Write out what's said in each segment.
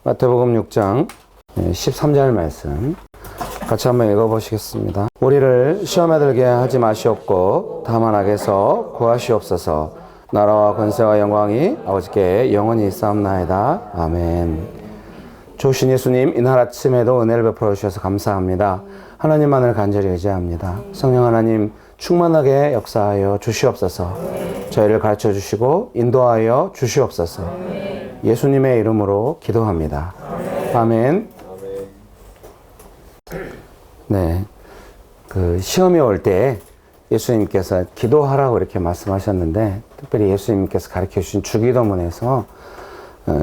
마태복음 6장 13절 말씀 같이 한번 읽어보시겠습니다. 우리를 시험에 들게 하지 마시옵고 다만 악에서 구하시옵소서. 나라와 권세와 영광이 아버지께 영원히 있사옵나이다. 아멘. 좋으신 예수님, 이날 아침에도 은혜를 베풀어 주셔서 감사합니다. 하나님만을 간절히 의지합니다. 성령 하나님 충만하게 역사하여 주시옵소서. 저희를 가르쳐 주시고 인도하여 주시옵소서. 예수님의 이름으로 기도합니다. 아멘. 네, 시험이 올 때 예수님께서 기도하라고 이렇게 말씀하셨는데, 특별히 예수님께서 가르쳐 주신 주기도문에서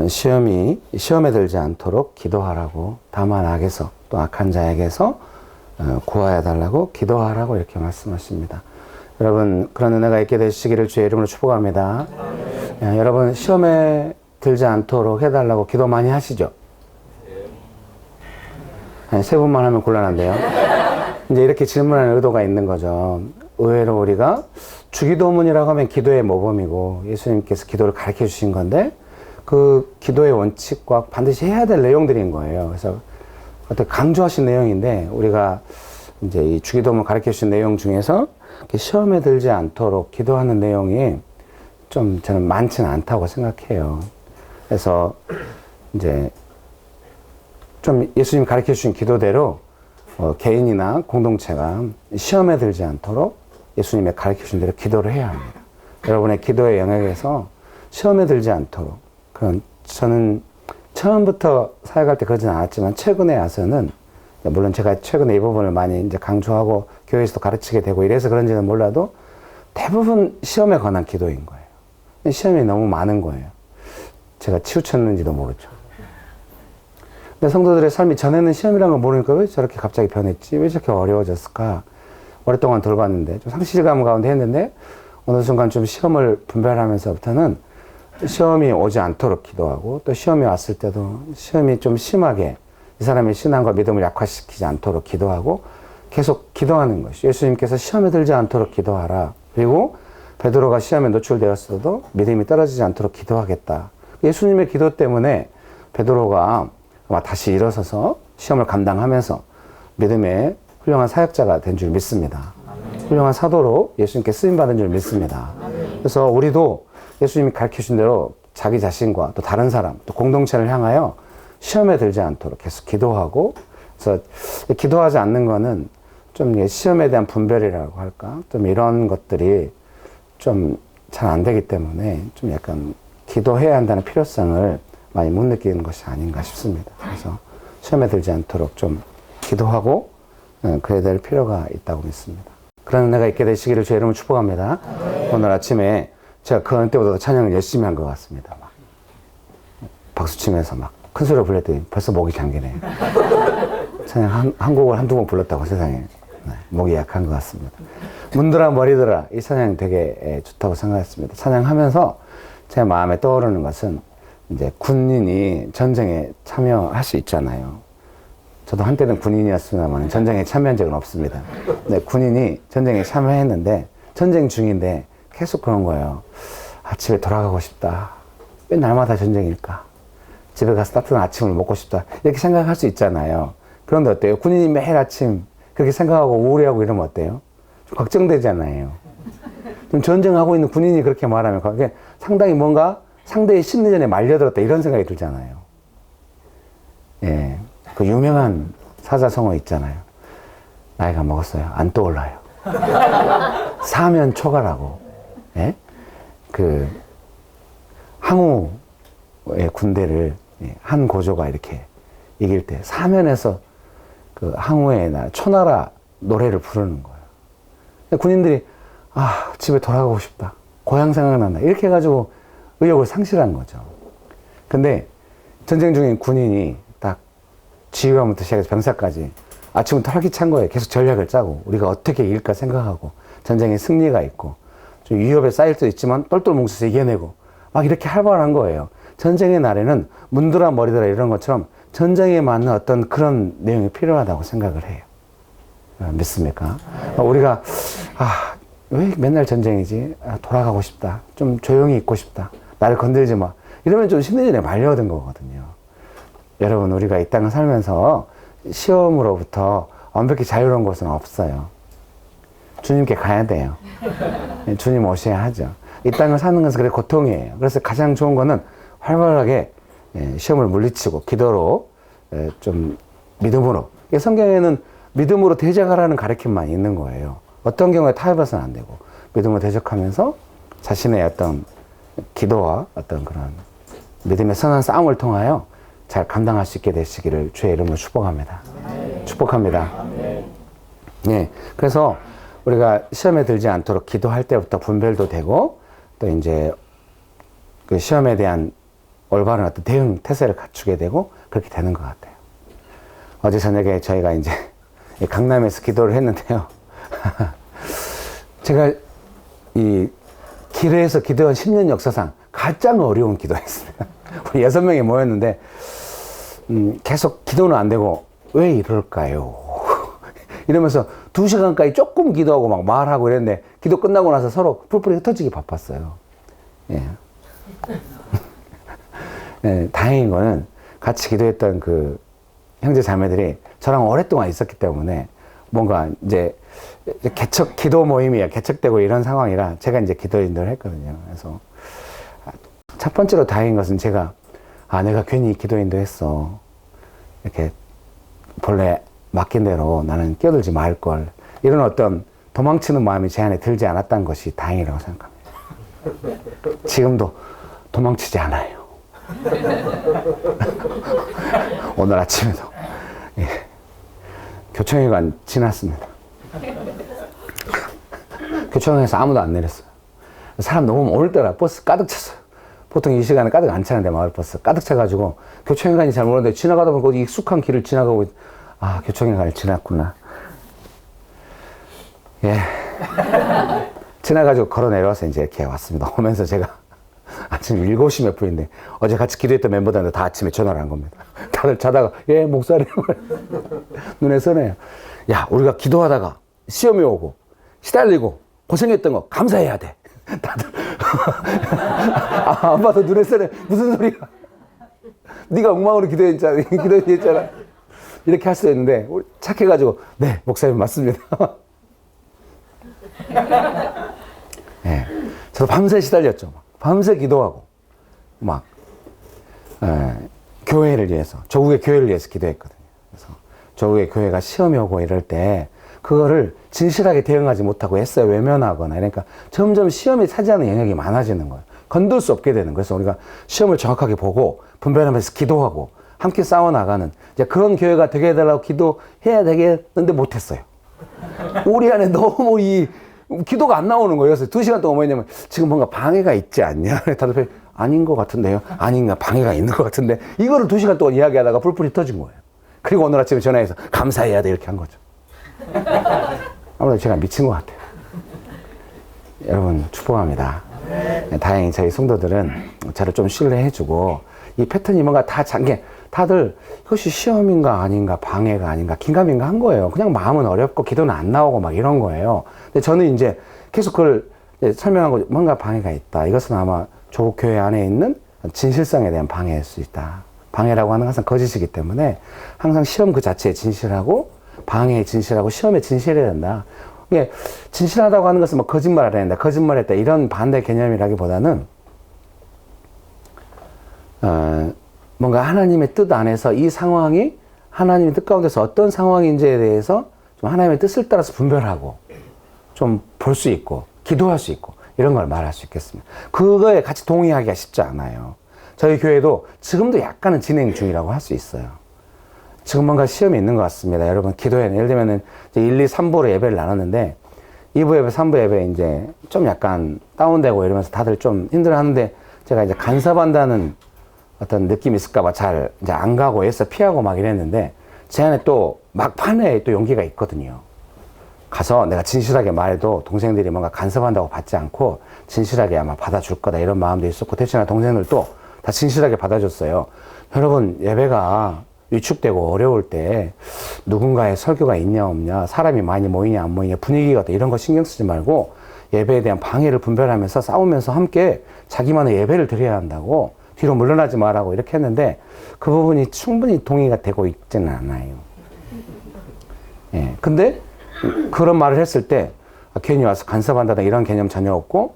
시험에 들지 않도록 기도하라고, 다만 악에서, 또 악한 자에게서 구하여 달라고 기도하라고 이렇게 말씀하십니다. 여러분, 그런 은혜가 있게 되시기를 주의 이름으로 축복합니다. 여러분, 시험에 들지 않도록 해달라고 기도 많이 하시죠? 세 분만 하면 곤란한데요. 이제 이렇게 질문하는 의도가 있는 거죠. 의외로 우리가 주기도문이라고 하면 기도의 모범이고 예수님께서 기도를 가르쳐 주신 건데, 그 기도의 원칙과 반드시 해야 될 내용들인 거예요. 그래서 어떻게 강조하신 내용인데, 우리가 이제 이 주기도문 가르쳐 주신 내용 중에서 시험에 들지 않도록 기도하는 내용이 좀 저는 많지는 않다고 생각해요. 그래서 이제 좀 예수님 가르쳐 주신 기도대로 개인이나 공동체가 시험에 들지 않도록 예수님의 가르쳐 주신 대로 기도를 해야 합니다. 여러분의 기도의 영역에서 시험에 들지 않도록, 저는 처음부터 사역할 때 그러진 않았지만 최근에 와서는, 물론 제가 최근에 이 부분을 많이 이제 강조하고 교회에서도 가르치게 되고 이래서 그런지는 몰라도 대부분 시험에 관한 기도인 거예요. 시험이 너무 많은 거예요. 제가 치우쳤는지도 모르죠. 근데 성도들의 삶이 전에는 시험이라는 걸 모르니까 왜 저렇게 갑자기 변했지? 왜 저렇게 어려워졌을까? 오랫동안 돌봤는데, 좀 상실감 가운데 했는데, 어느 순간 좀 시험을 분별하면서부터는 시험이 오지 않도록 기도하고, 또 시험이 왔을 때도 시험이 좀 심하게 이 사람의 신앙과 믿음을 약화시키지 않도록 기도하고, 계속 기도하는 것이, 예수님께서 시험에 들지 않도록 기도하라. 그리고 베드로가 시험에 노출되었어도 믿음이 떨어지지 않도록 기도하겠다. 예수님의 기도 때문에 베드로가 다시 일어서서 시험을 감당하면서 믿음의 훌륭한 사역자가 된 줄 믿습니다. 훌륭한 사도로 예수님께 쓰임받은 줄 믿습니다. 그래서 우리도 예수님이 가르치신 대로 자기 자신과 또 다른 사람, 또 공동체를 향하여 시험에 들지 않도록 계속 기도하고, 그래서 기도하지 않는 거는 좀 시험에 대한 분별이라고 할까? 좀 이런 것들이 좀 잘 안 되기 때문에 좀 약간 기도해야 한다는 필요성을 많이 못 느끼는 것이 아닌가 싶습니다. 그래서 시험에 들지 않도록 좀 기도하고 그래야 될 필요가 있다고 믿습니다. 그런 은혜가 있게 되시기를 주의 이름으로 축복합니다. 오늘 아침에 제가 그 어느 때보다 찬양을 열심히 한 것 같습니다. 막 박수치면서 막 큰 소리로 불렀더니 벌써 목이 잠기네요. 찬양 한 곡을 한두 번 불렀다고 세상에. 목이 약한 것 같습니다. 문드라 머리들아, 이 찬양 되게 좋다고 생각했습니다. 찬양하면서 제 마음에 떠오르는 것은, 이제 군인이 전쟁에 참여할 수 있잖아요. 저도 한때는 군인이었습니다만 전쟁에 참여한 적은 없습니다. 근데 군인이 전쟁에 참여했는데, 전쟁 중인데 계속 그런 거예요. 집에 돌아가고 싶다. 왜 날마다 전쟁일까? 집에 가서 따뜻한 아침을 먹고 싶다. 이렇게 생각할 수 있잖아요. 그런데 어때요? 군인이 매일 아침 그렇게 생각하고 우울해하고 이러면 어때요? 좀 걱정되잖아요. 좀 전쟁하고 있는 군인이 그렇게 말하면 그게 상당히 뭔가 상대의 심리전에 말려들었다 이런 생각이 들잖아요. 예, 그 유명한 사자성어 있잖아요. 나이가 먹었어요. 안 떠올라요. 사면 초가라고. 예? 항우의 군대를 한 고조가 이렇게 이길 때 사면에서 그 항우의 초나라 노래를 부르는 거예요. 군인들이 집에 돌아가고 싶다, 고향 생각난다, 이렇게 해가지고 의욕을 상실한 거죠. 근데 전쟁 중인 군인이 딱 지휘관부터 시작해서 병사까지 아침부터 활기찬 거예요. 계속 전략을 짜고 우리가 어떻게 이길까 생각하고, 전쟁에 승리가 있고 좀 위협에 쌓일 수도 있지만 똘똘 뭉쳐서 이겨내고 막 이렇게 활발한 거예요. 전쟁의 날에는 문드라 머리들아 이런 것처럼 전쟁에 맞는 어떤 그런 내용이 필요하다고 생각을 해요. 믿습니까? 우리가 왜 맨날 전쟁이지? 돌아가고 싶다. 좀 조용히 있고 싶다. 나를 건들지 마. 이러면 좀 심리전에 말려든 거거든요. 여러분, 우리가 이 땅을 살면서 시험으로부터 완벽히 자유로운 곳은 없어요. 주님께 가야 돼요. 주님 오셔야 하죠. 이 땅을 사는 것은 그래 고통이에요. 그래서 가장 좋은 거는 활발하게 시험을 물리치고 기도로 좀 믿음으로. 성경에는 믿음으로 대적하라는 가르침만 있는 거예요. 어떤 경우에 타협해서는 안 되고 믿음으로 대적하면서 자신의 어떤 기도와 어떤 그런 믿음의 선한 싸움을 통하여 잘 감당할 수 있게 되시기를 주의 이름으로 축복합니다. 축복합니다. 네, 그래서 우리가 시험에 들지 않도록 기도할 때부터 분별도 되고 또 이제 그 시험에 대한 올바른 어떤 대응 태세를 갖추게 되고 그렇게 되는 것 같아요. 어제 저녁에 저희가 이제 강남에서 기도를 했는데요. 제가 이 길에서 기도한 10년 역사상 가장 어려운 기도였습니다. 우리 6명이 모였는데 계속 기도는 안 되고 왜 이럴까요? 이러면서 2시간까지 조금 기도하고 막 말하고 이랬는데 기도 끝나고 나서 서로 뿔뿔이 흩어지기 바빴어요. 예. 예, 다행인 거는 같이 기도했던 그 형제 자매들이 저랑 오랫동안 있었기 때문에 뭔가 이제 기도 모임이 개척되고 이런 상황이라 제가 이제 기도 인도를 했거든요. 그래서 첫 번째로 다행인 것은 제가 내가 괜히 기도 인도했어. 이렇게 본래 맡긴 대로 나는 끼어들지 말걸. 이런 어떤 도망치는 마음이 제 안에 들지 않았다는 것이 다행이라고 생각합니다. 지금도 도망치지 않아요. 오늘 아침에도 교총회관 지났습니다. 교총회에서 아무도 안 내렸어요. 사람 너무 오늘따라 버스 가득 찼어요. 보통 이 시간에 가득 안 차는데 마을버스 가득 차가지고 교총회관이 잘 모르는데 지나가다 보니까 익숙한 길을 지나가고 교총회관을 지났구나. 예. 지나가지고 걸어 내려와서 이제 이렇게 왔습니다. 오면서 제가 아침 7시 몇 분인데 어제 같이 기도했던 멤버들한테 다 아침에 전화를 한 겁니다. 다들 자다가 목사님 눈에 선해요. 야, 우리가 기도하다가 시험이 오고 시달리고 고생했던 거 감사해야 돼. 다들 안 봐도 눈에 선해. 무슨 소리야. 네가 엉망으로 기도했잖아. 이렇게 할 수 있는데 착해가지고 네 목사님 맞습니다. 네, 저도 밤새 시달렸죠. 밤새 기도하고 막 교회를 위해서, 조국의 교회를 위해서 기도했거든요. 그래서 조국의 교회가 시험이 오고 이럴 때 그거를 진실하게 대응하지 못하고 애써 외면하거나, 그러니까 점점 시험이 차지하는 영역이 많아지는 거예요. 건들 수 없게 되는 거예요. 그래서 우리가 시험을 정확하게 보고 분별하면서 기도하고 함께 싸워나가는 이제 그런 교회가 되게 해달라고 기도해야 되겠는데 못했어요. 우리 안에 너무 기도가 안 나오는 거예요. 그래서 2시간 동안 뭐 했냐면 지금 뭔가 방해가 있지 않냐? 다들 아닌 것 같은데요? 아닌가? 방해가 있는 것 같은데 이거를 2시간 동안 이야기하다가 불풀이 터진 거예요. 그리고 오늘 아침에 전화해서 감사해야 돼 이렇게 한 거죠. 아무래도 제가 미친 것 같아요. 여러분 축복합니다. 다행히 저희 성도들은 저를 좀 신뢰해주고 이 패턴이 뭔가 다 장게 다들 이것이 시험인가 아닌가 방해가 아닌가 긴가민가 한 거예요. 그냥 마음은 어렵고 기도는 안 나오고 막 이런 거예요. 근데 저는 이제 계속 그걸 설명하고 뭔가 방해가 있다. 이것은 아마 조국교회 안에 있는 진실성에 대한 방해일 수 있다. 방해라고 하는 것은 거짓이기 때문에 항상 시험 그 자체에 진실하고 방해에 진실하고 시험에 진실해야 된다. 이게 진실하다고 하는 것은 뭐 거짓말을 해야 된다. 거짓말했다. 이런 반대 개념이라기보다는 뭔가 하나님의 뜻 안에서 이 상황이 하나님의 뜻 가운데서 어떤 상황인지에 대해서 좀 하나님의 뜻을 따라서 분별하고 좀 볼 수 있고 기도할 수 있고 이런 걸 말할 수 있겠습니다. 그거에 같이 동의하기가 쉽지 않아요. 저희 교회도 지금도 약간은 진행 중이라고 할 수 있어요. 지금 뭔가 시험이 있는 것 같습니다. 여러분 기도회는 예를 들면은 이제 1, 2, 3부로 예배를 나눴는데 2부 예배, 3부 예배 이제 좀 약간 다운되고 이러면서 다들 좀 힘들어 하는데 제가 이제 간섭한다는 어떤 느낌이 있을까봐 잘 이제 안 가고 애써 피하고 막 이랬는데 제 안에 또 막판에 또 용기가 있거든요. 가서 내가 진실하게 말해도 동생들이 뭔가 간섭한다고 받지 않고 진실하게 아마 받아줄 거다 이런 마음도 있었고 대신에 동생들도 다 진실하게 받아줬어요. 여러분 예배가 위축되고 어려울 때 누군가의 설교가 있냐 없냐 사람이 많이 모이냐 안 모이냐 분위기가 어떠 이런 거 신경 쓰지 말고 예배에 대한 방해를 분별하면서 싸우면서 함께 자기만의 예배를 드려야 한다고 뒤로 물러나지 말라고 이렇게 했는데 그 부분이 충분히 동의가 되고 있지는 않아요. 예. 근데 그런 말을 했을 때 괜히 와서 간섭한다든 이런 개념 전혀 없고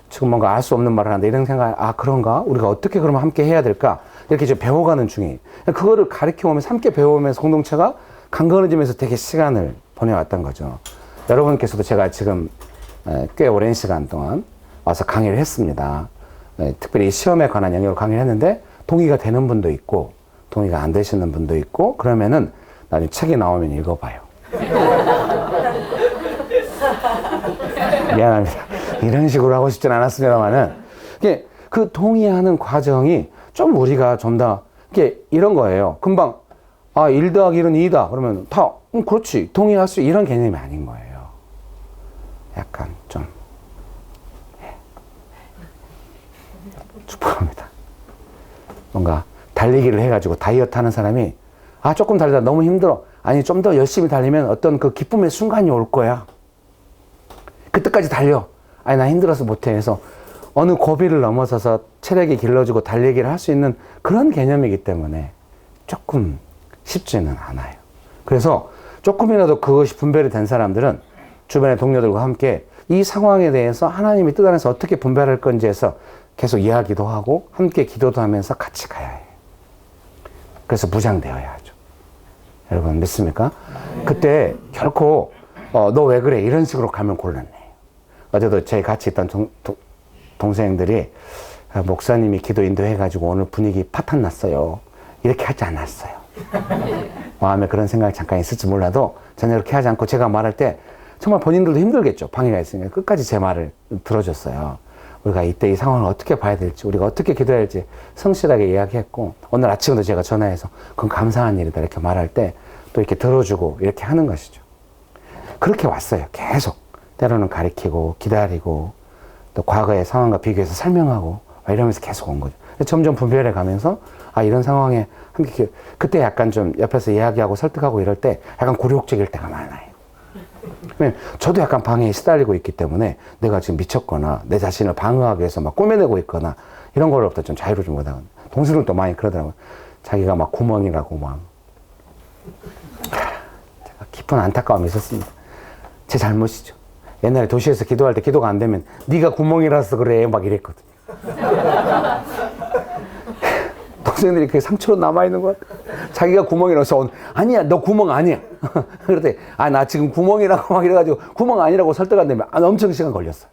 지금 뭔가 알 수 없는 말을 한다 이런 생각, 아 그런가? 우리가 어떻게 그러면 함께 해야 될까? 이렇게 이제 배워가는 중이에요. 그거를 가르쳐오면서 함께 배워오면서 공동체가 강건해지면서 되게 시간을 보내왔던 거죠. 여러분께서도 제가 지금 꽤 오랜 시간 동안 와서 강의를 했습니다. 특별히 시험에 관한 영역을 강의를 했는데 동의가 되는 분도 있고 동의가 안 되시는 분도 있고 그러면은 나중에 책이 나오면 읽어봐요. 미안합니다. 이런 식으로 하고 싶진 않았습니다만은 그 동의하는 과정이 좀 우리가 좀 더 이런 거예요. 금방 1 더하기 1은 2다 그러면 다 그렇지 동의할 수 이런 개념이 아닌 거예요. 약간 좀 축복합니다. 뭔가 달리기를 해가지고 다이어트 하는 사람이 조금 달리다 너무 힘들어. 아니 좀 더 열심히 달리면 어떤 그 기쁨의 순간이 올 거야. 그때까지 달려. 아니 나 힘들어서 못해 해서 어느 고비를 넘어서서 체력이 길러지고 달리기를 할 수 있는 그런 개념이기 때문에 조금 쉽지는 않아요. 그래서 조금이라도 그것이 분별이 된 사람들은 주변의 동료들과 함께 이 상황에 대해서 하나님의 뜻 안에서 어떻게 분별할 건지 해서 계속 이야기도 하고 함께 기도도 하면서 같이 가야 해요. 그래서 무장되어야 하죠. 여러분 믿습니까? 그때 결코 너 왜 그래 이런 식으로 가면 곤란해요. 어제도 저희 같이 있던 동생들이 목사님이 기도 인도해가지고 오늘 분위기 파탄 났어요. 이렇게 하지 않았어요. 마음에 그런 생각이 잠깐 있을지 몰라도 전혀 그렇게 하지 않고 제가 말할 때 정말 본인들도 힘들겠죠. 방해가 있으니까 끝까지 제 말을 들어줬어요. 우리가 이때 이 상황을 어떻게 봐야 될지 우리가 어떻게 기도해야 할지 성실하게 이야기했고 오늘 아침에도 제가 전화해서 그건 감사한 일이다 이렇게 말할 때 또 이렇게 들어주고 이렇게 하는 것이죠. 그렇게 왔어요. 계속 때로는 가리키고 기다리고 또 과거의 상황과 비교해서 설명하고 이러면서 계속 온 거죠. 점점 분별해 가면서 이런 상황에 함께 그때 약간 좀 옆에서 이야기하고 설득하고 이럴 때 약간 굴욕적일 때가 많아요. 저도 약간 방해에 시달리고 있기 때문에 내가 지금 미쳤거나 내 자신을 방어하기 위해서 막 꾸며내고 있거나 이런 걸로부터 좀 자유를 좀 못하거든요. 동생들도 많이 그러더라고요. 자기가 막 구멍이라고 막 제가 깊은 안타까움이 있었습니다. 제 잘못이죠. 옛날에 도시에서 기도할 때 기도가 안 되면 네가 구멍이라서 그래 막 이랬거든요. 동생들이 그게 상처로 남아있는 것 같아. 자기가 구멍이라서 아니야 너 구멍 아니야. 그랬더니 나 지금 구멍이라고 막 이래가지고 구멍 아니라고 설득 안 되면 엄청 시간 걸렸어요.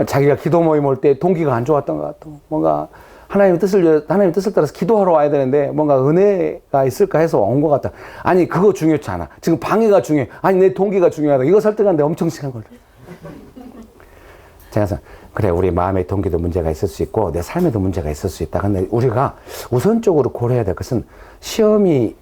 자기가 기도 모임 올 때 동기가 안 좋았던 것 같고 뭔가 하나님의 뜻을 따라서 기도하러 와야 되는데 뭔가 은혜가 있을까 해서 온 것 같다. 아니 그거 중요치 않아. 지금 방해가 중요해. 아니 내 동기가 중요하다. 이거 설득하는데 엄청 시간 걸려. 제가 그래 우리 마음의 동기도 문제가 있을 수 있고 내 삶에도 문제가 있을 수 있다. 근데 우리가 우선적으로 고려해야 될 것은 시험이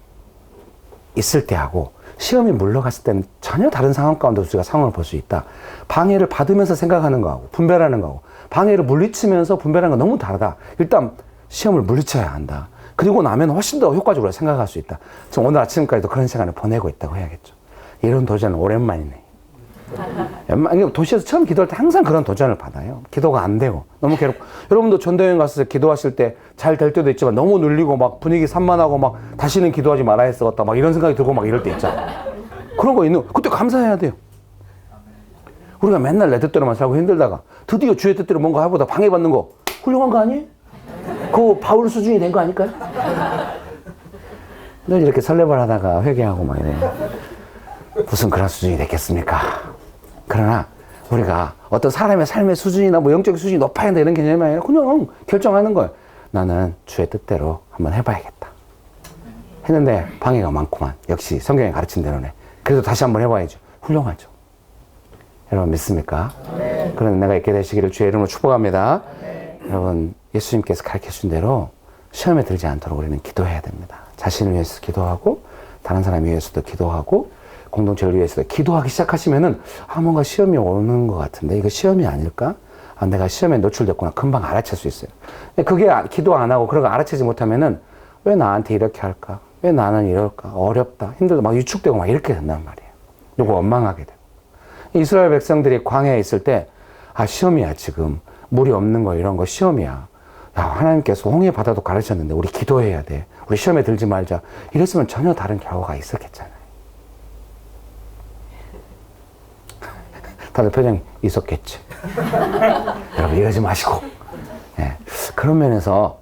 있을 때하고 시험이 물러갔을 때는 전혀 다른 상황 가운데 우리가 상황을 볼 수 있다. 방해를 받으면서 생각하는 거하고 분별하는 거하고 방해를 물리치면서 분별하는 건 너무 다르다. 일단 시험을 물리쳐야 한다. 그리고 나면 훨씬 더 효과적으로 생각할 수 있다. 지금 오늘 아침까지도 그런 시간을 보내고 있다고 해야겠죠. 이런 도전은 오랜만이네. 도시에서 처음 기도할 때 항상 그런 도전을 받아요. 기도가 안 되고 너무 괴롭고 여러분도 전도여행 갔을 때 기도하실 때 잘 될 때도 있지만 너무 눌리고 막 분위기 산만하고 막 다시는 기도하지 말아야 했었다 막 이런 생각이 들고 막 이럴 때 있잖아. 그런 거 있는 그때 감사해야 돼요. 우리가 맨날 내 뜻대로만 살고 힘들다가 드디어 주의 뜻대로 뭔가 해보다 방해받는 거 훌륭한 거 아니에요? 그거 바울 수준이 된 거 아닐까요? 늘 이렇게 설레발 하다가 회개하고 막 이래. 무슨 그런 수준이 됐겠습니까? 그러나 우리가 어떤 사람의 삶의 수준이나 뭐 영적 수준이 높아야 한다 이런 개념이 아니라 그냥 결정하는 거예요. 나는 주의 뜻대로 한번 해봐야겠다. 했는데 방해가 많구만. 역시 성경이 가르친 대로네. 그래도 다시 한번 해봐야죠. 훌륭하죠. 여러분 믿습니까? 네. 그런 내가 있게 되시기를 주의 이름으로 축복합니다. 네. 여러분 예수님께서 가르쳐주신 대로 시험에 들지 않도록 우리는 기도해야 됩니다. 자신을 위해서 기도하고 다른 사람 위해서도 기도하고 공동체를 위해서도 기도하기 시작하시면은 뭔가 시험이 오는 것 같은데 이거 시험이 아닐까? 내가 시험에 노출됐구나. 금방 알아챌 수 있어요. 그게 기도 안 하고 그런 거 알아채지 못하면은 왜 나한테 이렇게 할까? 왜 나는 이럴까? 어렵다. 힘들다. 막 위축되고 막 이렇게 된단 말이에요. 그리고 원망하게 되고. 이스라엘 백성들이 광야에 있을 때 시험이야 지금. 물이 없는 거 이런 거 시험이야. 야, 하나님께서 홍해 바다도 가르쳤는데 우리 기도해야 돼. 우리 시험에 들지 말자. 이랬으면 전혀 다른 결과가 있었겠잖아요. 다들 표정이 있었겠지. 여러분 이러지 마시고. 예. 그런 면에서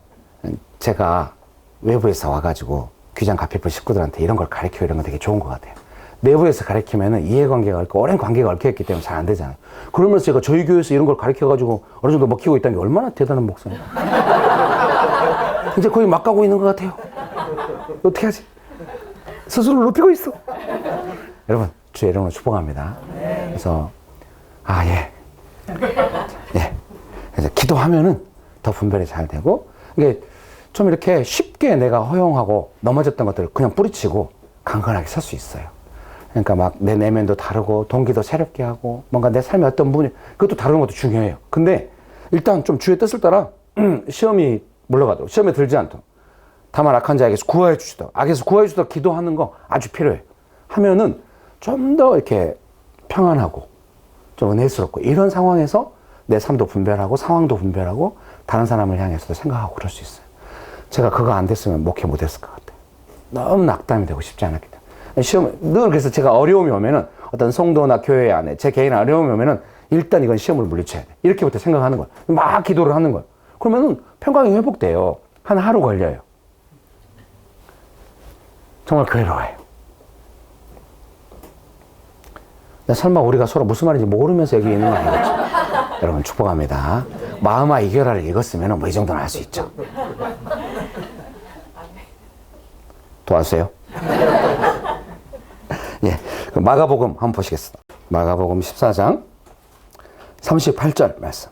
제가 외부에서 와가지고 귀장 가피풀 식구들한테 이런 걸 가르치고 이런 건 되게 좋은 것 같아요. 내부에서 가르치면은 이해관계가 얽혀, 오랜 관계가 얽혀있기 때문에 잘 안 되잖아요. 그러면서 제가 저희 교회에서 이런 걸 가르쳐가지고 어느 정도 먹히고 있다는 게 얼마나 대단한 목사예요. 이제 거의 막 가고 있는 것 같아요. 어떻게 하지? 스스로를 높이고 있어. 여러분, 주의 이름으로 축복합니다. 그래서, 예. 그래서 기도하면은 더 분별이 잘 되고, 이게 좀 이렇게 쉽게 내가 허용하고 넘어졌던 것들을 그냥 뿌리치고 강건하게 설 수 있어요. 그러니까 막 내 내면도 다르고 동기도 새롭게 하고 뭔가 내 삶의 어떤 부분이 그것도 다루는 것도 중요해요. 근데 일단 좀 주의 뜻을 따라 시험이 물러가도록 시험에 들지 않도록 다만 악한 자에게서 구하여 주시도록 악에서 구하여 주시도록 기도하는 거 아주 필요해요. 하면은 좀 더 이렇게 평안하고 좀 은혜스럽고 이런 상황에서 내 삶도 분별하고 상황도 분별하고 다른 사람을 향해서도 생각하고 그럴 수 있어요. 제가 그거 안 됐으면 목회 못 했을 것 같아요. 너무 낙담이 되고 싶지 않았기 때문에. 시험, 늘 그래서 제가 어려움이 오면은 어떤 성도나 교회 안에 제 개인 어려움이 오면은 일단 이건 시험을 물리쳐야 돼. 이렇게부터 생각하는 거예요. 막 기도를 하는 거예요. 그러면은 평강이 회복돼요. 한 하루 걸려요. 정말 괴로워요. 설마 우리가 서로 무슨 말인지 모르면서 여기 있는 거 아니겠죠? 여러분 축복합니다. 마음아 이겨라를 읽었으면 뭐 이 정도는 할 수 있죠. 도와주세요. 예, 마가복음 한번 보시겠습니다. 마가복음 14장 38절 말씀.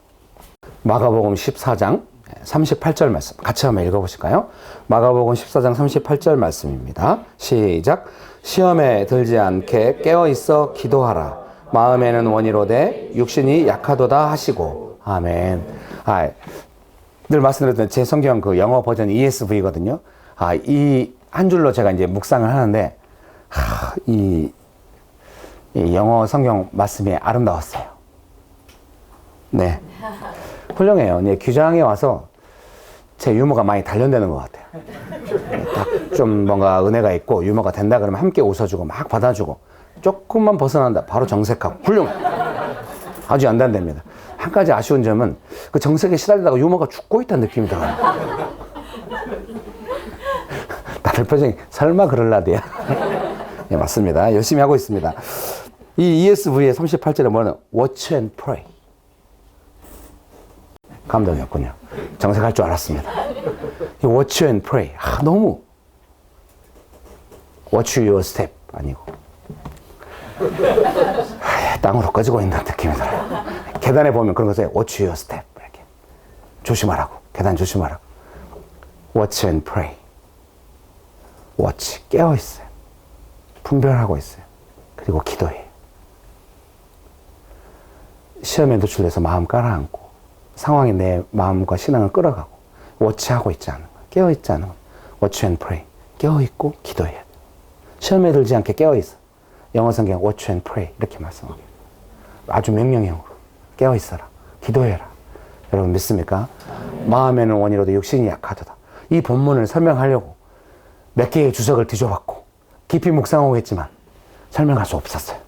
마가복음 14장 38절 말씀 같이 한번 읽어보실까요? 마가복음 14장 38절 말씀입니다. 시작. 시험에 들지 않게 깨어있어 기도하라. 마음에는 원이로되 육신이 약하도다 하시고. 아멘. 늘 말씀드렸던 제 성경 그 영어 버전 ESV거든요. 이 한 줄로 제가 이제 묵상을 하는데 이 영어 성경 말씀이 아름다웠어요. 네. 훌륭해요. 네, 귀장에 와서 제 유머가 많이 단련되는 것 같아요. 딱 좀 뭔가 은혜가 있고 유머가 된다 그러면 함께 웃어주고 막 받아주고 조금만 벗어난다 바로 정색하고 훌륭해. 아주 연단됩니다. 한 가지 아쉬운 점은 그 정색에 시달리다가 유머가 죽고 있다는 느낌이 들어요. 다들 표정이 설마 그럴라디야. 네, 맞습니다. 열심히 하고 있습니다. 이 ESV의 38절에 뭐는 Watch and pray. 감동이었군요. 정색할 줄 알았습니다. 이 Watch and pray. 너무 Watch your step 아니고 땅으로 꺼지고 있는 느낌이 들어요. 계단에 보면 그런 것에 Watch your step 이렇게 조심하라고. 계단 조심하라고. Watch and pray. Watch 깨어 있어요. 분별하고 있어요. 그리고 기도해요. 시험에 노출돼서 마음 깔아앉고 상황이 내 마음과 신앙을 끌어가고 워치하고 있지 않은 거예요. 깨어 있지 않은 거예요. Watch and pray. 깨어 있고 기도해야 돼요. 시험에 들지 않게 깨어 있어. 영어 성경 Watch and pray 이렇게 말씀하고 아주 명령형으로 깨어 있어라. 기도해라. 여러분 믿습니까? 마음에는 원이로도 육신이 약하도다. 이 본문을 설명하려고 몇 개의 주석을 뒤져봤고 깊이 묵상하고 했지만 설명할 수 없었어요.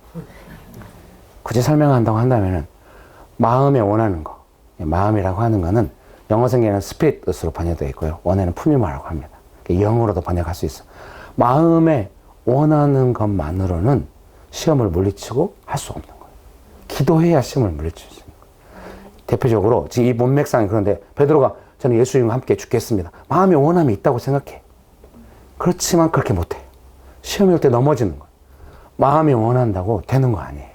굳이 설명한다고 한다면은 마음에 원하는 거, 마음이라고 하는 거는 영어 성경에는 스피릿으로 번역되어 있고요. 원어는 푸미마라고 합니다. 영어로도 번역할 수 있어. 마음에 원하는 것만으로는 시험을 물리치고 할 수 없는 거예요. 기도해야 시험을 물리칠 수 있는 거예요. 대표적으로 지금 이 문맥상이 그런데 베드로가 저는 예수님과 함께 죽겠습니다. 마음에 원함이 있다고 생각해. 그렇지만 그렇게 못해요. 시험이 올 때 넘어지는 거예요. 마음이 원한다고 되는 거 아니에요.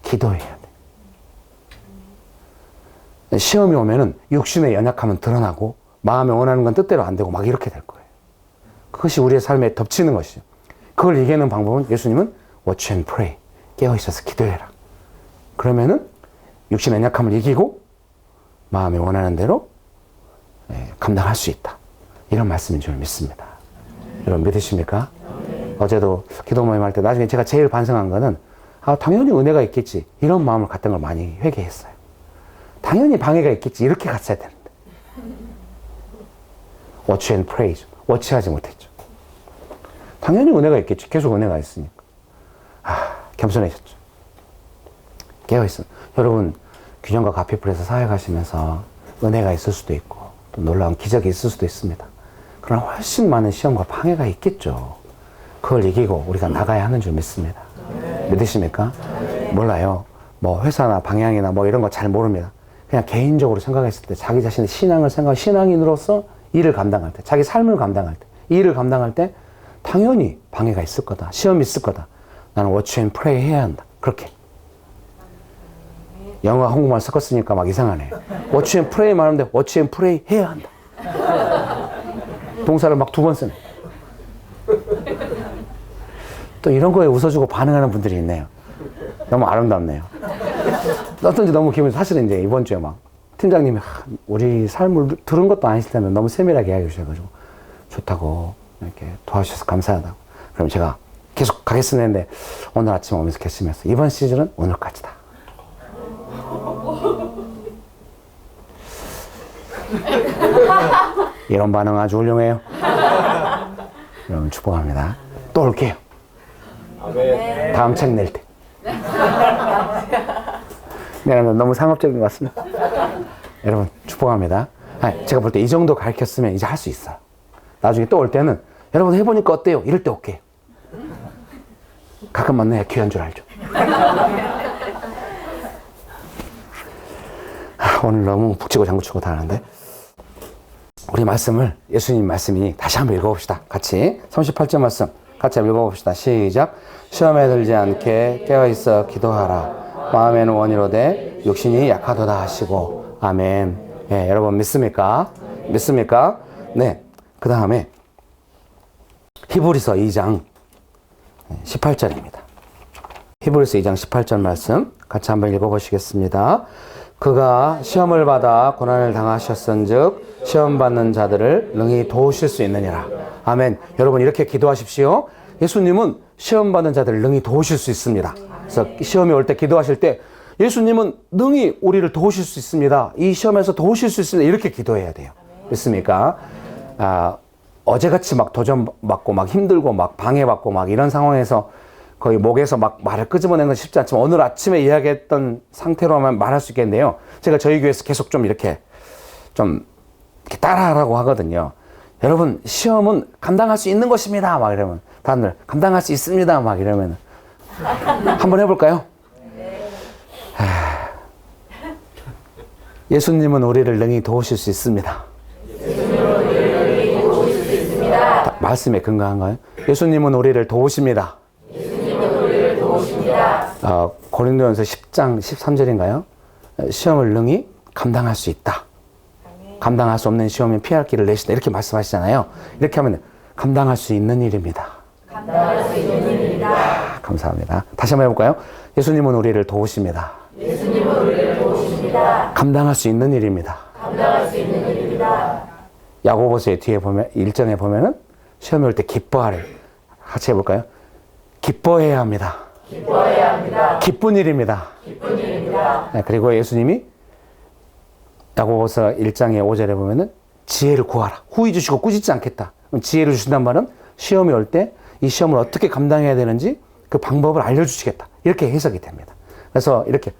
기도해야 돼. 시험이 오면은 육신의 연약함은 드러나고 마음에 원하는 건 뜻대로 안 되고 막 이렇게 될 거예요. 그것이 우리의 삶에 덮치는 것이죠. 그걸 이기는 방법은 예수님은 Watch and pray. 깨어있어서 기도해라. 그러면은 육신의 연약함을 이기고 마음에 원하는 대로 감당할 수 있다. 이런 말씀인 줄 믿습니다. 여러분 믿으십니까? 어제도 기도 모임 할 때 나중에 제가 제일 반성한 거는 당연히 은혜가 있겠지 이런 마음을 갖던 걸 많이 회개했어요. 당연히 방해가 있겠지 이렇게 갔어야 되는데 watch and pray. 워치하지 못했죠. 당연히 은혜가 있겠지. 계속 은혜가 있으니까. 겸손해졌죠. 깨어있어. 여러분, 균형과 가피풀에서 사역하시면서 은혜가 있을 수도 있고, 또 놀라운 기적이 있을 수도 있습니다. 그러나 훨씬 많은 시험과 방해가 있겠죠. 그걸 이기고 우리가 나가야 하는 줄 믿습니다. 믿으십니까? 몰라요. 뭐 회사나 방향이나 뭐 이런 거 잘 모릅니다. 그냥 개인적으로 생각했을 때 자기 자신의 신앙을 신앙인으로서 일을 감당할 때, 자기 삶을 감당할 때, 이 일을 감당할 때 당연히 방해가 있을 거다. 시험이 있을 거다. 나는 watch and pray 해야 한다. 그렇게. 영어와 한국말 섞었으니까 막 이상하네. watch and pray 말하는데 watch and pray 해야 한다. 동사를 막 2번 쓰네. 또 이런 거에 웃어주고 반응하는 분들이 있네요. 너무 아름답네요. 어떤지 너무 기분이, 사실은 이제 이번 주에 막 팀장님이 우리 삶을 들은 것도 아니실 텐데 너무 세밀하게 이야기해 주셔가지고 좋다고 이렇게 도와주셔서 감사하다고. 그럼 제가 계속 가겠습니다 했는데 오늘 아침 오면서 결심했어요. 이번 시즌은 오늘까지다. 이런 반응 아주 훌륭해요. 여러분 축복합니다. 또 올게요. 다음 책 낼 때. 미안합니다. 너무 상업적인 것 같습니다. 여러분 축복합니다. 제가 볼 때 이 정도 가르쳤으면 이제 할 수 있어요. 나중에 또 올 때는 여러분 해보니까 어때요? 이럴 때 올게요. 가끔 만나야 귀한 줄 알죠. 오늘 너무 북치고 장구치고 다 하는데 우리 말씀을, 예수님 말씀이 다시 한번 읽어봅시다. 같이 38절 말씀 같이 한번 읽어봅시다. 시작. 시험에 들지 않게 깨어있어 기도하라. 마음에는 원이로되 육신이 약하도다 하시고. 아멘. 예, 여러분 믿습니까? 믿습니까? 네. 그 다음에 히브리서 2장 18절입니다. 히브리서 2장 18절 말씀 같이 한번 읽어보시겠습니다. 그가 시험을 받아 고난을 당하셨은즉 시험 받는 자들을 능히 도우실 수 있느니라. 아멘. 여러분 이렇게 기도하십시오. 예수님은 시험 받는 자들을 능히 도우실 수 있습니다. 그래서 시험이 올 때 기도하실 때 예수님은 능히 우리를 도우실 수 있습니다. 이 시험에서 도우실 수 있습니다. 이렇게 기도해야 돼요. 믿습니까? 어제같이 막 도전받고 막 힘들고 막 방해받고 막 이런 상황에서 거의 목에서 막 말을 끄집어내는 건 쉽지 않지만 오늘 아침에 이야기했던 상태로만 말할 수 있겠네요. 제가 저희 교회에서 계속 좀 이렇게 따라하라고 하거든요. 여러분 시험은 감당할 수 있는 것입니다. 막 이러면 다들 감당할 수 있습니다. 막 이러면 한번 해볼까요? 예수님은 우리를 능히 도우실 수 있습니다. 말씀에 근거한가요? 예수님은 우리를 도우십니다. 고린도전서 10장 13절인가요? 시험을 능히 감당할 수 있다. 감당할 수 없는 시험은 피할 길을 내신다. 이렇게 말씀하시잖아요. 이렇게 하면 감당할 수 있는 일입니다. 감당할 수 있는 일입니다. 감사합니다. 다시 한번 해볼까요? 예수님은 우리를 도우십니다. 예수님은 우리를 도우십니다. 감당할 수 있는 일입니다. 감당할 수 있는 일입니다. 야고보서의 뒤에 보면 1장에 보면은 시험이 올 때 기뻐하래. 같이 해볼까요? 기뻐해야 합니다. 기뻐해야 합니다. 기쁜 일입니다. 기쁜 일입니다. 네, 그리고 예수님이 야고보서 1장의 5절에 보면은 지혜를 구하라. 후히 주시고 꾸짖지 않겠다. 그럼 지혜를 주신단 말은 시험이 올 때 이 시험을 어떻게 감당해야 되는지 그 방법을 알려주시겠다. 이렇게 해석이 됩니다. 그래서 이렇게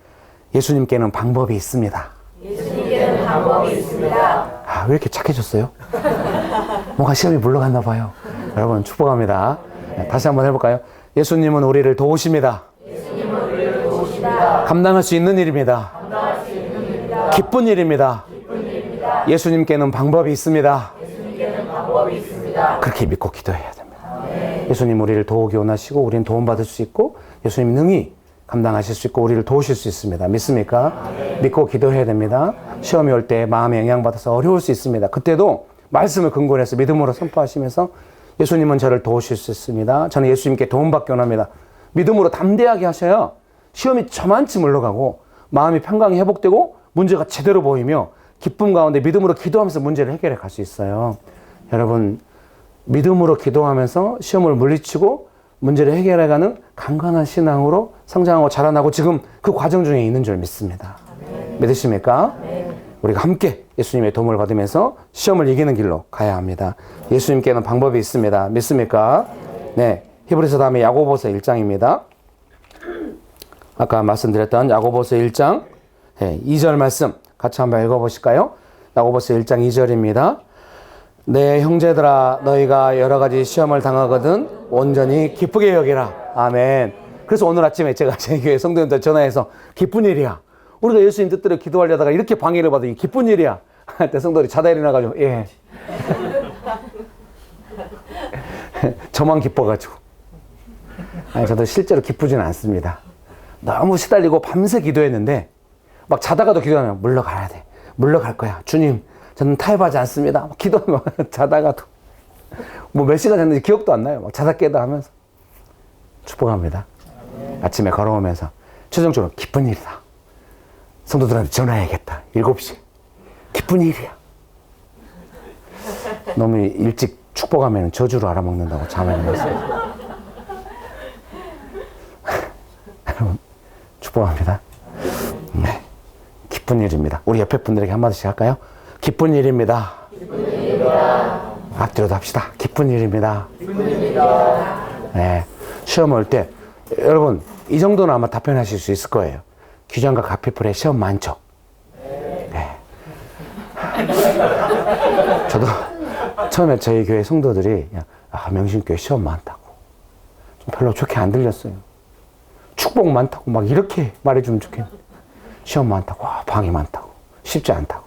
예수님께는 방법이 있습니다. 예수님께는 방법이 있습니다. 왜 이렇게 착해졌어요? 뭔가 시험이 물러갔나 봐요. 여러분 축복합니다. 네, 다시 한번 해볼까요? 예수님은 우리를 도우십니다. 예수님은 우리를 도우십니다. 감당할 수 있는 일입니다. 감당할 수 있는 일입니다. 기쁜 일입니다. 기쁜 일입니다. 예수님께는 방법이 있습니다. 예수님께는 방법이 있습니다. 그렇게 믿고 기도해야 됩니다. 네. 예수님 우리를 도우기 원하시고 우리는 도움받을 수 있고 예수님 능히 감당하실 수 있고 우리를 도우실 수 있습니다. 믿습니까? 네. 믿고 기도해야 됩니다. 시험이 올 때 마음에 영향받아서 어려울 수 있습니다. 그때도 말씀을 근거로 해서 믿음으로 선포하시면서 예수님은 저를 도우실 수 있습니다. 저는 예수님께 도움받기 원합니다. 믿음으로 담대하게 하셔야 시험이 저만치 물러가고 마음이 평강이 회복되고 문제가 제대로 보이며 기쁨 가운데 믿음으로 기도하면서 문제를 해결해 갈 수 있어요. 여러분 믿음으로 기도하면서 시험을 물리치고 문제를 해결해가는 강건한 신앙으로 성장하고 자라나고 지금 그 과정 중에 있는 줄 믿습니다. 네. 믿으십니까? 네. 우리가 함께 예수님의 도움을 받으면서 시험을 이기는 길로 가야 합니다. 예수님께는 방법이 있습니다. 믿습니까? 네. 히브리서 다음에 야고보서 1장입니다. 아까 말씀드렸던 야고보서 1장 2절 말씀 같이 한번 읽어보실까요? 야고보서 1장 2절입니다. 내 형제들아 너희가 여러 가지 시험을 당하거든 온전히 기쁘게 여기라. 아멘. 그래서 오늘 아침에 제가 제 교회 성도님들 전화해서 기쁜 일이야. 우리가 예수님 뜻대로 기도하려다가 이렇게 방해를 받으니 기쁜 일이야. 할 때 성도들이 자다 일어나가지고 예. 저만 기뻐가지고. 아니 저도 실제로 기쁘지는 않습니다. 너무 시달리고 밤새 기도했는데 막 자다가도 기도하면 물러가야 돼. 물러갈 거야. 주님 저는 타협하지 않습니다. 기도하면 자다가도 뭐 몇 시간 됐는지 기억도 안 나요. 막 자다 깨다 하면서 축복합니다. 아침에 걸어오면서 최종적으로 기쁜 일이다. 성도들한테 전화해야겠다. 7시. 기쁜 일이야. 너무 일찍 축복하면 저주로 알아먹는다고 잠을 잤어요. 여러분 축복합니다. 네. 기쁜 일입니다. 우리 옆에 분들에게 한마디씩 할까요? 기쁜 일입니다. 기쁜 일입니다. 앞뒤로도 합시다. 기쁜 일입니다. 기쁜 일입니다. 네. 시험 올 때 여러분 이 정도는 아마 답변하실 수 있을 거예요. 규장과 가피풀에 시험 많죠? 네. 저도 처음에 저희 교회 성도들이 명신교회 시험 많다고 좀 별로 좋게 안 들렸어요. 축복 많다고 막 이렇게 말해주면 좋겠는데 시험 많다고 방해 많다고 쉽지 않다고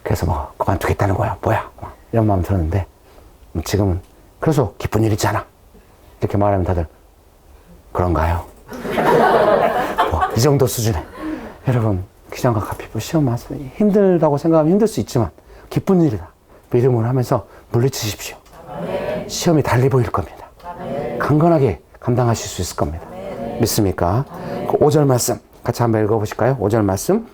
그래서 뭐 그만두겠다는 거야 뭐야 이런 마음 들었는데 지금은 그래서 기쁜 일이잖아 이렇게 말하면 다들 그런가요? 뭐 이 정도 수준에 여러분 귀장과 가피풀 시험 많습니다. 힘들다고 생각하면 힘들 수 있지만 기쁜 일이다 믿음을 하면서 물리치십시오. 아멘. 시험이 달리 보일 겁니다. 아멘. 강건하게 감당하실 수 있을 겁니다. 아멘. 믿습니까? 그 5절 말씀 같이 한번 읽어보실까요? 5절 말씀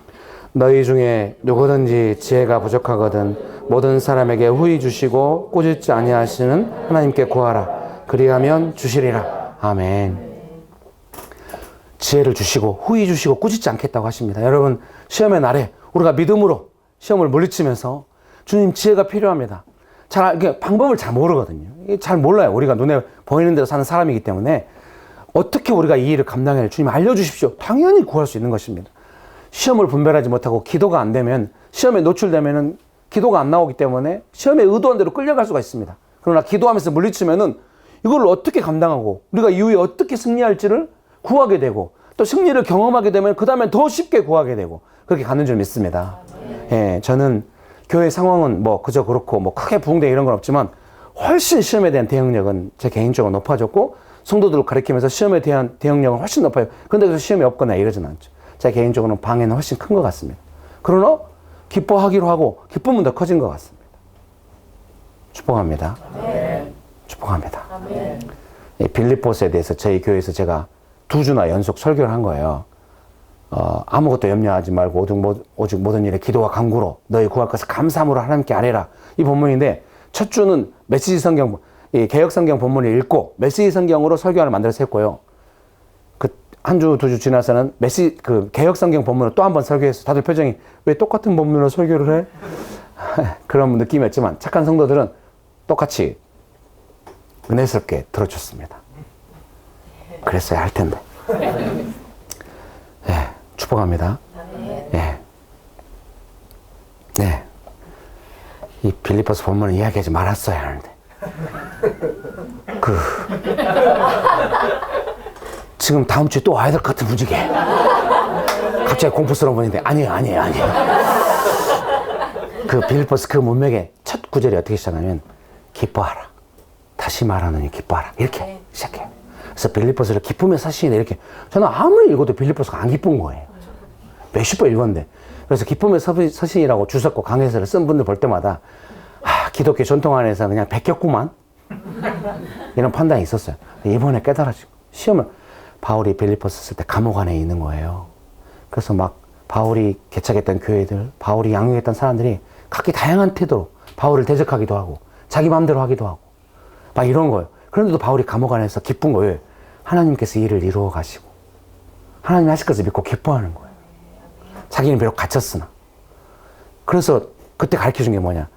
너희 중에 누구든지 지혜가 부족하거든 모든 사람에게 후히 주시고 꾸짖지 아니하시는 하나님께 구하라. 그리하면 주시리라. 아멘. 지혜를 주시고 후히 주시고 꾸짖지 않겠다고 하십니다. 여러분 시험의 날에 우리가 믿음으로 시험을 물리치면서 주님 지혜가 필요합니다. 방법을 잘 모르거든요. 잘 몰라요. 우리가 눈에 보이는 대로 사는 사람이기 때문에 어떻게 우리가 이 일을 감당해야 할 주님 알려주십시오. 당연히 구할 수 있는 것입니다. 시험을 분별하지 못하고 기도가 안 되면 시험에 노출되면은 기도가 안 나오기 때문에 시험에 의도한 대로 끌려갈 수가 있습니다. 그러나 기도하면서 물리치면은 이걸 어떻게 감당하고 우리가 이후에 어떻게 승리할지를 구하게 되고 또 승리를 경험하게 되면 그 다음에 더 쉽게 구하게 되고 그렇게 가는 줄 믿습니다. 예, 저는 교회 상황은 뭐 그저 그렇고 뭐 크게 부흥되고 이런 건 없지만 훨씬 시험에 대한 대응력은 제 개인적으로 높아졌고 성도들을 가르치면서 시험에 대한 대응력은 훨씬 높아요. 그런데 그래서 시험이 없거나 이러진 않죠. 제 개인적으로는 방해는 훨씬 큰 것 같습니다. 그러나 기뻐하기로 하고 기쁨은 더 커진 것 같습니다. 축복합니다. 아멘. 축복합니다. 아멘. 이 빌립보스에 대해서 저희 교회에서 제가 2주나 연속 설교를 한 거예요. 아무것도 염려하지 말고 오직 모든 일에 기도와 간구로 너희 구할 것을 감사함으로 하나님께 아뢰라. 이 본문인데 첫 주는 메시지 성경, 이 개역 성경 본문을 읽고 메시지 성경으로 설교를 만들어서 했고요. 그 한 주, 2주 지나서는 개역 성경 본문을 또 한 번 설교해서 다들 표정이 왜 똑같은 본문으로 설교를 해? 그런 느낌이었지만 착한 성도들은 똑같이 은혜스럽게 들어줬습니다. 그랬어야 할 텐데. 네, 축복합니다. 네. 네. 이 빌립보서 본문을 이야기하지 말았어야 하는데. 지금 다음 주에 또 와야 될 것 같은 분위기에. 갑자기 공포스러운 분인데, 아니에요. 그 빌립보서 그 문맥의 첫 구절이 어떻게 시작하냐면, 기뻐하라. 다시 말하느니 기뻐하라. 이렇게 시작해요. 그래서 빌립보서를 기쁨의 서신이다 이렇게 저는 아무리 읽어도 빌립보서가 안 기쁜 거예요. 몇십 번 읽었는데 그래서 기쁨의 서신이라고 주석고 강해서를 쓴 분들 볼 때마다 기독교 전통 안에서 그냥 베꼈구만 이런 판단이 있었어요. 이번에 깨달아지고 시험을 바울이 빌립보서 쓸 때 감옥 안에 있는 거예요. 그래서 막 바울이 개척했던 교회들 바울이 양육했던 사람들이 각기 다양한 태도로 바울을 대적하기도 하고 자기 마음대로 하기도 하고 막 이런 거예요. 그런데도 바울이 감옥 안에서 기쁜 거예요. 하나님께서 일을 이루어 가시고 하나님이 하실 것을 믿고 기뻐하는 거예요. 자기는 비록 갇혔으나 그래서 그때 가르쳐 준 게 뭐냐?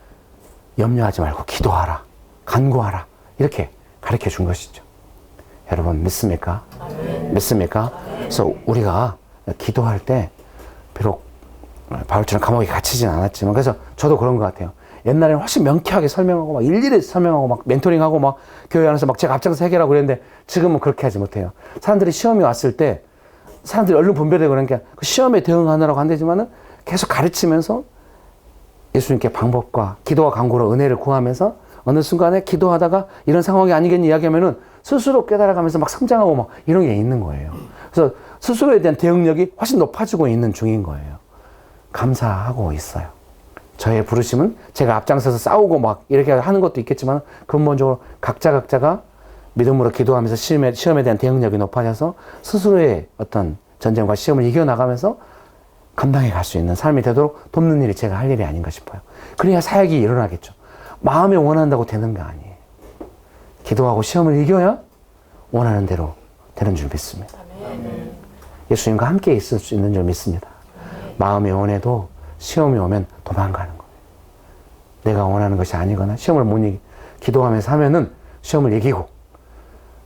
염려하지 말고 기도하라. 간구하라. 이렇게 가르쳐 준 것이죠. 여러분 믿습니까? 믿습니까? 그래서 우리가 기도할 때 비록 바울처럼 감옥에 갇히진 않았지만, 그래서 저도 그런 것 같아요. 옛날에는 훨씬 명쾌하게 설명하고 막 일일이 설명하고 막 멘토링하고 막 교회 안에서 막 제가 앞장서 해결하고 그랬는데 지금은 그렇게 하지 못해요. 사람들이 시험이 왔을 때 사람들이 얼른 분별되고 그러니까 그 시험에 대응하느라고 한다지만은 계속 가르치면서 예수님께 방법과 기도와 간구로 은혜를 구하면서 어느 순간에 기도하다가 이런 상황이 아니겠니 이야기하면은 스스로 깨달아가면서 막 성장하고 막 이런 게 있는 거예요. 그래서 스스로에 대한 대응력이 훨씬 높아지고 있는 중인 거예요. 감사하고 있어요. 저의 부르심은 제가 앞장서서 싸우고 막 이렇게 하는 것도 있겠지만 근본적으로 각자가 믿음으로 기도하면서 시험에 대한 대응력이 높아져서 스스로의 어떤 전쟁과 시험을 이겨나가면서 감당해 갈 수 있는 삶이 되도록 돕는 일이 제가 할 일이 아닌가 싶어요. 그래야 사역이 일어나겠죠. 마음에 원한다고 되는 게 아니에요. 기도하고 시험을 이겨야 원하는 대로 되는 줄 믿습니다. 예수님과 함께 있을 수 있는 줄 믿습니다. 마음이 원해도 시험이 오면 도망가는 거예요. 내가 원하는 것이 아니거나 시험을 못 이기, 기도하면서 하면은 시험을 이기고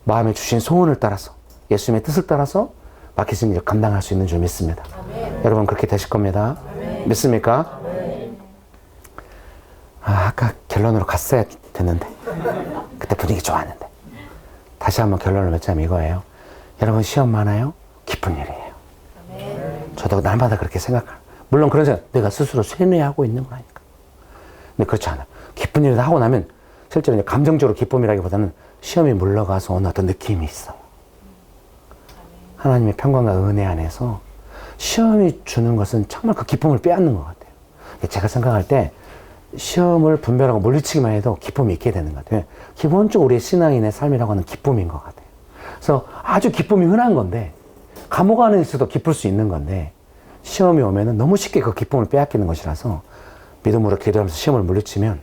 마음에 주신 소원을 따라서 예수님의 뜻을 따라서 맡기신 일 감당할 수 있는 줄 믿습니다. 여러분 그렇게 되실 겁니다. 믿습니까? 아까 결론으로 갔어야 됐는데 그때 분위기 좋았는데 다시 한번 결론을 맺자면 이거예요. 여러분 시험 많아요? 기쁜 일이에요. 저도 날마다 그렇게 생각해요. 물론 그런 생각, 내가 스스로 쇠뇌하고 있는 거니까. 근데 그렇지 않아요. 기쁜 일을 하고 나면 실제로 이제 감정적으로 기쁨이라기보다는 시험이 물러가서 오는 어떤 느낌이 있어요. 하나님의 평강과 은혜 안에서 시험이 주는 것은 정말 그 기쁨을 빼앗는 것 같아요. 제가 생각할 때 시험을 분별하고 물리치기만 해도 기쁨이 있게 되는 것 같아요. 기본적으로 우리의 신앙인의 삶이라고 하는 기쁨인 것 같아요. 그래서 아주 기쁨이 흔한 건데 감옥 안에 있어도 기쁠 수 있는 건데 시험이 오면은 너무 쉽게 그 기쁨을 빼앗기는 것이라서 믿음으로 기도하면서 시험을 물리치면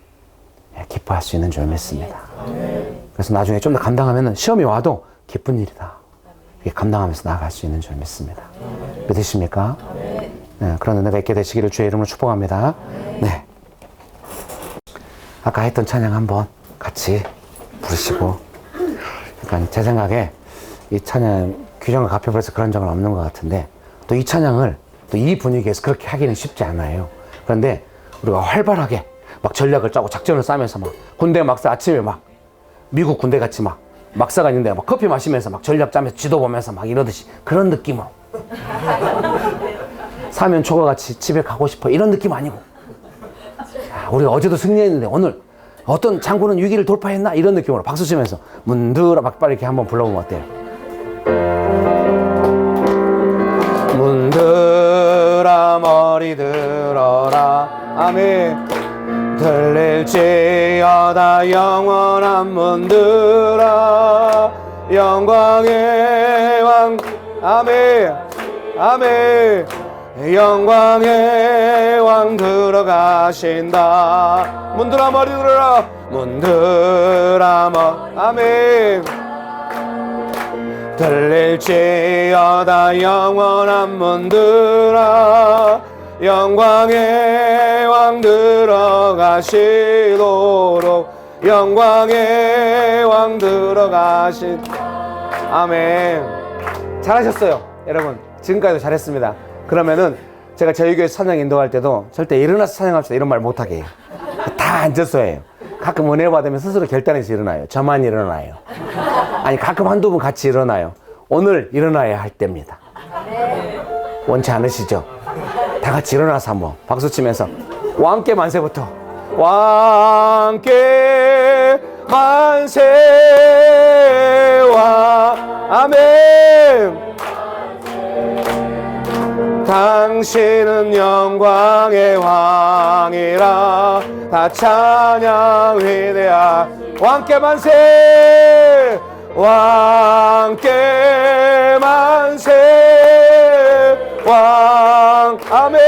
기뻐할 수 있는 줄 믿습니다. 그래서 나중에 좀 더 감당하면은 시험이 와도 기쁜 일이다. 감당하면서 나아갈 수 있는 줄 믿습니다. 믿으십니까? 네, 그런 은혜가 있게 되시기를 주의 이름으로 축복합니다. 네. 아까 했던 찬양 한번 같이 부르시고, 그러니까 제 생각에 이 찬양 규정을 갑혀버려서 그런 적은 없는 것 같은데 또 이 찬양을 또 이 분위기에서 그렇게 하기는 쉽지 않아요. 그런데 우리가 활발하게 막 전략을 짜고 작전을 짜면서 막 군대 막사 아침에 막 미국 군대 같이 막 막사가 있는데 막 커피 마시면서 막 전략 짜면서 지도 보면서 막 이러듯이 그런 느낌으로 사면 초과같이 집에 가고 싶어 이런 느낌 아니고, 우리가 어제도 승리했는데 오늘 어떤 장군은 위기를 돌파했나 이런 느낌으로 박수 치면서 문드라 막 빨리 이렇게 한번 불러보면 어때요? 문드라 머리 들어라 아멘. 들릴지어다 영원한 문드라 영광의 왕 아멘 아멘. 영광의 왕 들어가신다. 문드라 머리 들어라 문드라 아멘. 들릴지어다 영원한 문드라 영광의 왕 들어가시도록 영광의 왕 들어가신 아멘. 잘하셨어요 여러분. 지금까지도 잘했습니다. 그러면은 제가 저희 교회 찬양 인도할 때도 절대 일어나서 찬양합시다 이런 말 못하게 해요. 다 앉아서 해요. 가끔 은혜 받으면 스스로 결단해서 일어나요. 저만 일어나요. 아니 가끔 한두 분 같이 일어나요. 오늘 일어나야 할 때입니다. 원치 않으시죠? 다 같이 일어나서 한번 박수 치면서 왕께 만세부터 왕께 만세와 아멘. 당신은 영광의 왕이라 다 찬양 위대하 왕께 만세 왕께 만세 왕 아멘.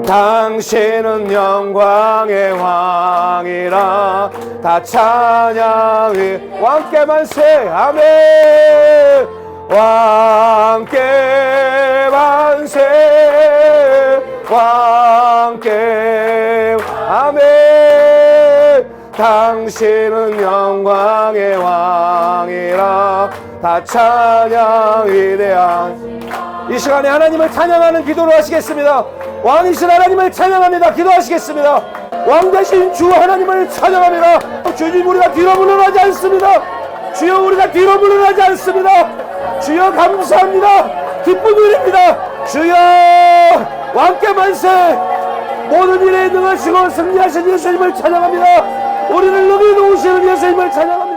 당신은 영광의 왕이라 다 찬양 위 왕께 만세 아멘. 왕께 만세 왕께 아멘. 당신은 영광의 왕이라 다 찬양 위대한. 이 시간에 하나님을 찬양하는 기도를 하시겠습니다. 왕이신 하나님을 찬양합니다. 기도하시겠습니다. 왕 대신 주 하나님을 찬양합니다. 주님, 우리가 뒤로 물러나지 않습니다. 주여, 우리가 뒤로 물러나지 않습니다. 주여, 감사합니다. 기쁜 일입니다. 주여, 왕께 만세. 모든 일에 능하시고 승리하신 예수님을 찬양합니다. 우리를 능히 도우시는 예수님을 찬양합니다.